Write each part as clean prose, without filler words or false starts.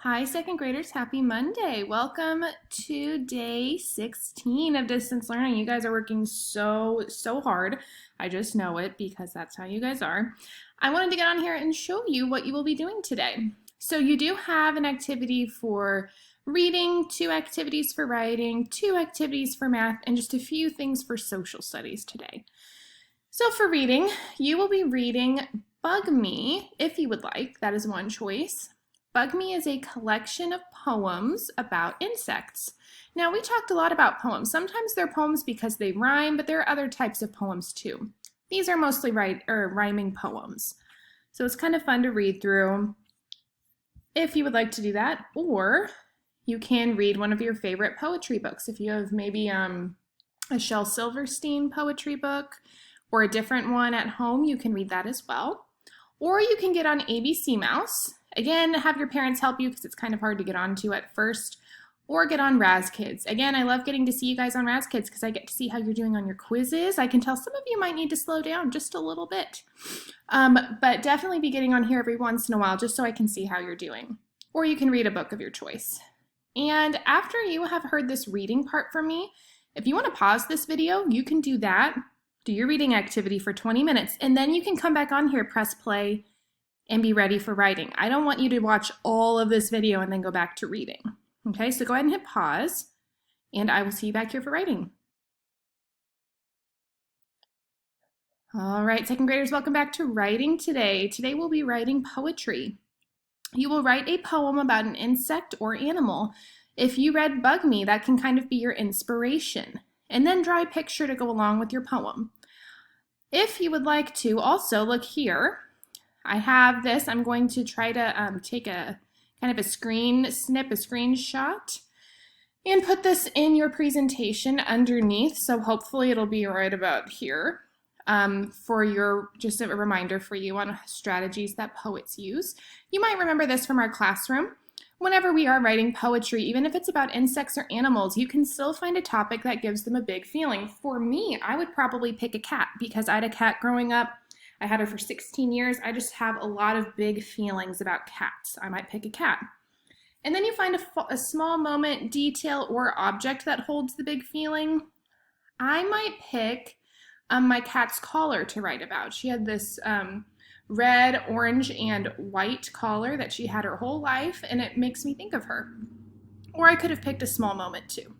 Hi, second graders. Happy Monday. Welcome to day 16 of distance learning. You guys are working so hard. I just know it because that's how you guys are. I wanted to get on here and show you what you will be doing today. So you do have an activity for reading, 2 activities for writing, 2 activities for math, and just a few things for social studies today. So for reading, you will be reading Bug Me, if you would like. That is one choice. Bug Me is a collection of poems about insects. Now, we talked a lot about poems. Sometimes they're poems because they rhyme, but there are other types of poems too. These are mostly rhyming poems. So it's kind of fun to read through if you would like to do that, or you can read one of your favorite poetry books. If you have maybe a Shel Silverstein poetry book or a different one at home, you can read that as well. Or you can get on ABC Mouse. Again, have your parents help you because it's kind of hard to get onto at first. Or get on Raz Kids. Again, I love getting to see you guys on Raz Kids because I get to see how you're doing on your quizzes. I can tell some of you might need to slow down just a little bit. But definitely be getting on here every once in a while just so I can see how you're doing. Or you can read a book of your choice. And after you have heard this reading part from me, if you want to pause this video, you can do that. Do your reading activity for 20 minutes, and then you can come back on here, press play, and be ready for writing. I don't want you to watch all of this video and then go back to reading. Okay, so go ahead and hit pause, and I will see you back here for writing. All right, second graders, welcome back to writing today. Today we'll be writing poetry. You will write a poem about an insect or animal. If you read Bug Me, that can kind of be your inspiration. And then draw a picture to go along with your poem. If you would like to, also look here. I have this. I'm going to try to take a kind of a screenshot, and put this in your presentation underneath. So hopefully it'll be right about here for your, just a reminder for you on strategies that poets use. You might remember this from our classroom. Whenever we are writing poetry, even if it's about insects or animals, you can still find a topic that gives them a big feeling. For me, I would probably pick a cat because I had a cat growing up. I had her for 16 years. I just have a lot of big feelings about cats. I might pick a cat. And then you find a small moment, detail, or object that holds the big feeling. I might pick my cat's collar to write about. She had this red, orange, and white collar that she had her whole life, and it makes me think of her. Or I could have picked a small moment too.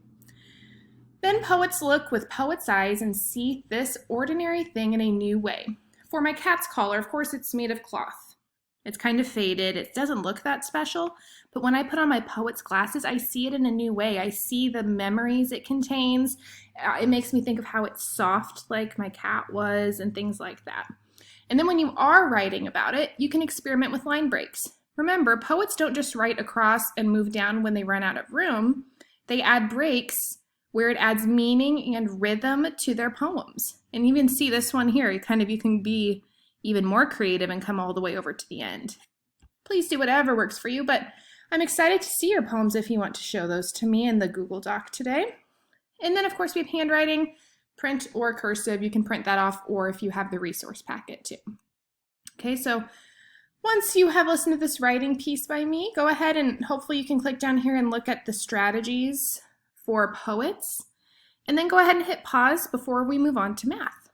Then poets look with poet's eyes and see this ordinary thing in a new way. For my cat's collar, of course, it's made of cloth. It's kind of faded. It doesn't look that special, but when I put on my poet's glasses, I see it in a new way. I see the memories it contains. It makes me think of how it's soft like my cat was and things like that. And then when you are writing about it, you can experiment with line breaks. Remember, poets don't just write across and move down when they run out of room. They add breaks where it adds meaning and rhythm to their poems. And you can see this one here, you can be even more creative and come all the way over to the end. Please do whatever works for you, but I'm excited to see your poems if you want to show those to me in the Google Doc today. And then of course we have handwriting, print or cursive. You can print that off, or if you have the resource packet too. Okay, so once you have listened to this writing piece by me, go ahead and hopefully you can click down here and look at the strategies for poets, and then go ahead and hit pause before we move on to math.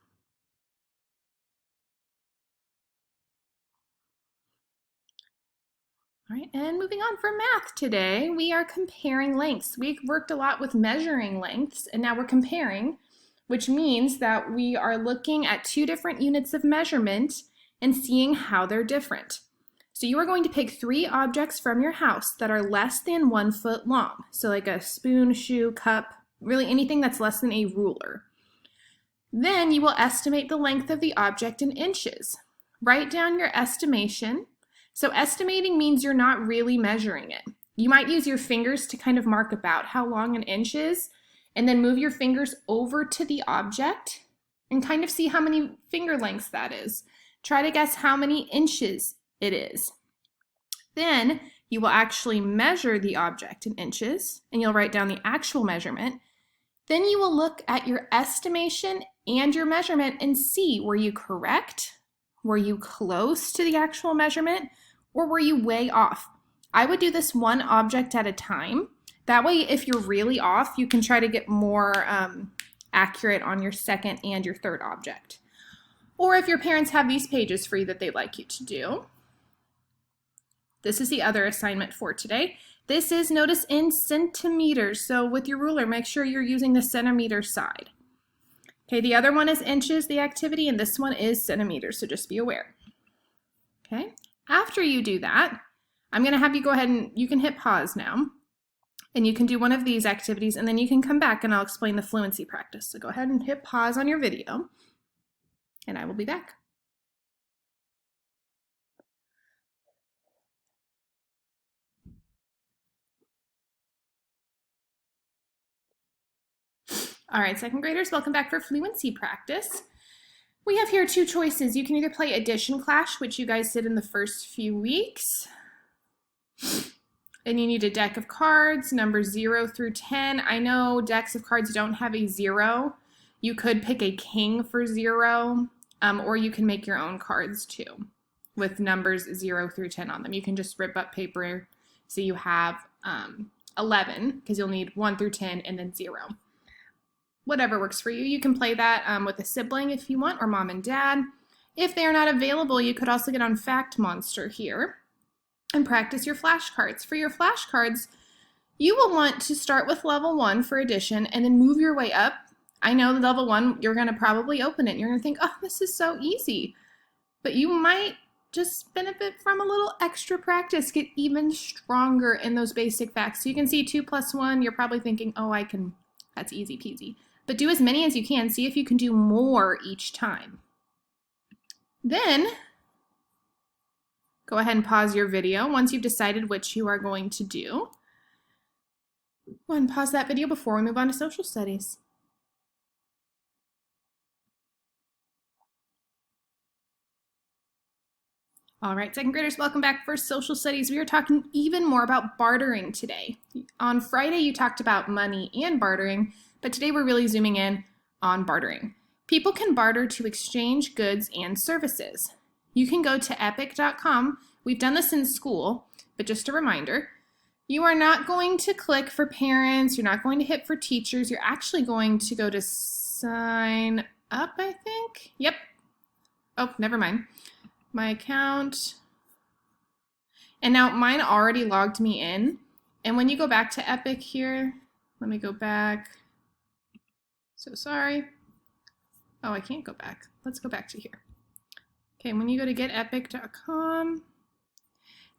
All right, and moving on for math today, we are comparing lengths. We worked a lot with measuring lengths, and now we're comparing, which means that we are looking at 2 different units of measurement and seeing how they're different. So you are going to pick 3 objects from your house that are less than 1 foot long. So like a spoon, shoe, cup, really anything that's less than a ruler. Then you will estimate the length of the object in inches. Write down your estimation. So estimating means you're not really measuring it. You might use your fingers to kind of mark about how long an inch is, and then move your fingers over to the object and kind of see how many finger lengths that is. Try to guess how many inches it is. Then you will actually measure the object in inches, and you'll write down the actual measurement. Then you will look at your estimation and your measurement and see, were you correct? Were you close to the actual measurement? Or were you way off? I would do this one object at a time. That way, if you're really off, you can try to get more accurate on your second and your third object. Or if your parents have these pages for you that they'd like you to do. This is the other assignment for today. This is, notice, in centimeters. So with your ruler, make sure you're using the centimeter side. Okay, the other one is inches, the activity, and this one is centimeters, so just be aware. Okay, after you do that, I'm going to have you go ahead and you can hit pause now. And you can do one of these activities, and then you can come back and I'll explain the fluency practice. So go ahead and hit pause on your video, and I will be back. All right, second graders, welcome back for fluency practice. We have here two choices. You can either play Addition Clash, which you guys did in the first few weeks. And you need a deck of cards, numbers 0 through 10. I know decks of cards don't have a 0. You could pick a king for 0, or you can make your own cards too, with numbers 0 through 10 on them. You can just rip up paper so you have 11, because you'll need 1 through 10 and then 0. Whatever works for you. You can play that with a sibling if you want, or mom and dad. If they are not available, you could also get on Fact Monster here and practice your flashcards. For your flashcards, you will want to start with level 1 for addition and then move your way up. I know level 1, you're going to probably open it and you're going to think, oh, this is so easy. But you might just benefit from a little extra practice, get even stronger in those basic facts. So you can see 2 plus 1, you're probably thinking, oh, I can, that's easy peasy. But do as many as you can. See if you can do more each time. Then, go ahead and pause your video once you've decided which you are going to do. Go ahead and pause that video before we move on to social studies. All right, second graders, welcome back for social studies. We are talking even more about bartering today. On Friday, you talked about money and bartering, but today we're really zooming in on bartering. People can barter to exchange goods and services. You can go to epic.com. We've done this in school, but just a reminder, you are not going to click for parents. You're not going to hit for teachers. You're actually going to go to sign up, I think. Yep. Oh, never mind. My account. And now mine already logged me in. And when you go back to Epic here, let me go back. So sorry. Oh, I can't go back. Let's go back to here. Okay, when you go to getepic.com,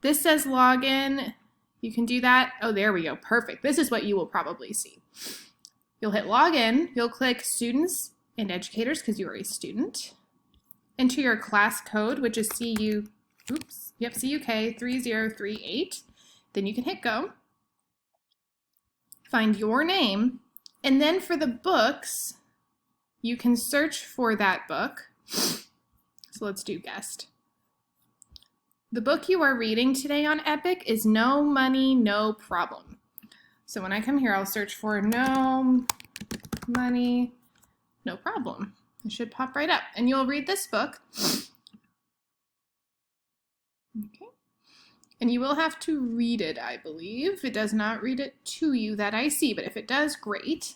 this says login. You can do that. Oh, there we go. Perfect. This is what you will probably see. You'll hit login. You'll click students and educators because you are a student. Enter your class code, which is CUK 3038. Then you can hit go. Find your name. And then for the books, you can search for that book. So let's do guest. The book you are reading today on Epic is No Money, No Problem. So when I come here, I'll search for No Money, No Problem. It should pop right up. And you'll read this book. Okay. And you will have to read it, I believe. It does not read it to you that I see, but if it does, great.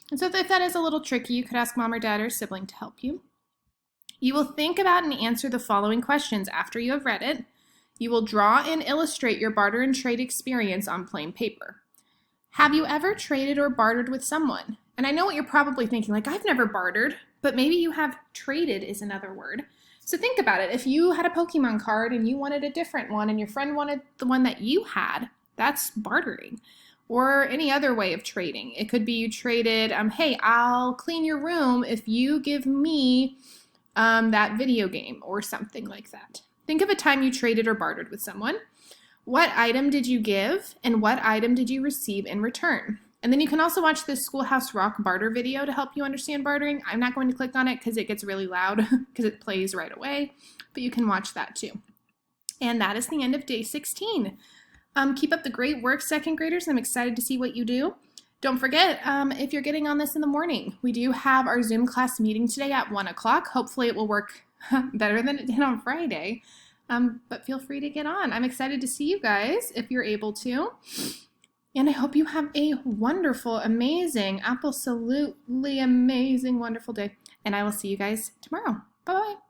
And so if that is a little tricky, you could ask mom or dad or sibling to help you. You will think about and answer the following questions after you have read it. You will draw and illustrate your barter and trade experience on plain paper. Have you ever traded or bartered with someone? And I know what you're probably thinking, like, I've never bartered, but maybe you have. Traded is another word. So think about it. If you had a Pokemon card and you wanted a different one and your friend wanted the one that you had, that's bartering. Or any other way of trading. It could be you traded, hey, I'll clean your room if you give me that video game or something like that. Think of a time you traded or bartered with someone. What item did you give and what item did you receive in return? And then you can also watch this Schoolhouse Rock barter video to help you understand bartering. I'm not going to click on it because it gets really loud because it plays right away, but you can watch that too. And that is the end of day 16. Keep up the great work, second graders. I'm excited to see what you do. Don't forget, if you're getting on this in the morning, we do have our Zoom class meeting today at 1 o'clock. Hopefully it will work better than it did on Friday. but feel free to get on. I'm excited to see you guys if you're able to. And I hope you have a wonderful, amazing, absolutely amazing, wonderful day. And I will see you guys tomorrow. Bye-bye.